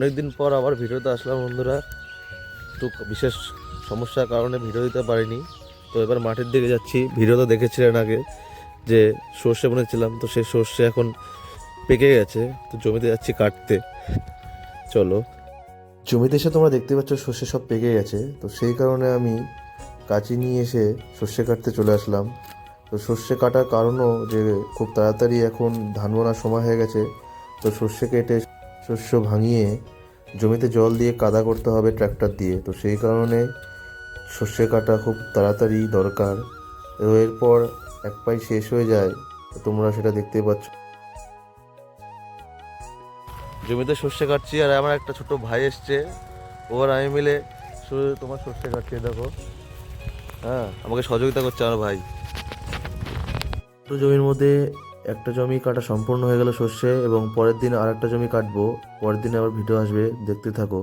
অনেকদিন পর আবার ভিডিওতে আসলাম বন্ধুরা। একটু বিশেষ সমস্যার কারণে ভিডিও দিতে পারিনি। তো এবার মাঠের দিকে যাচ্ছি। ভিডিওতে দেখেছিলেন আগে যে সর্ষে বুনেছিলাম, তো সেই সর্ষে এখন পেকে গেছে, তো জমিতে যাচ্ছি কাটতে। চলো, জমিতে এসে তোমরা দেখতে পাচ্ছ সর্ষে সব পেকে গেছে, তো সেই কারণে আমি কাঁচি নিয়ে এসে সর্ষে কাটতে চলে আসলাম। তো সর্ষে কাটার কারণও যে খুব তাড়াতাড়ি এখন ধান বোনার সময় হয়ে গেছে, তো সর্ষে কেটে শস্য ভাঙিয়ে জমিতে জল দিয়ে কাদা করতে হবে ট্র্যাক্টর দিয়ে, তো সেই কারণে সর্ষে কাটা খুব তাড়াতাড়ি দরকার। তো এরপর এক পাই শেষ হয়ে যায়, তো তোমরা সেটা দেখতেই পাচ্ছ। জমিতে সর্ষে কাটছি আর আমার একটা ছোট ভাই এসছে, ও আর আমি মিলে শুধু তোমার সর্ষে কাটছি, দেখো। হ্যাঁ, আমাকে সহযোগিতা করছে আমার ভাই। দুটো জমির মধ্যে একটা জমি কাটা সম্পূর্ণ হয়ে গেল সর্ষে, এবং পরের দিন আর একটা জমি কাটবো। পরের দিনে আবার ভিডিও আসবে, দেখতে থাকো।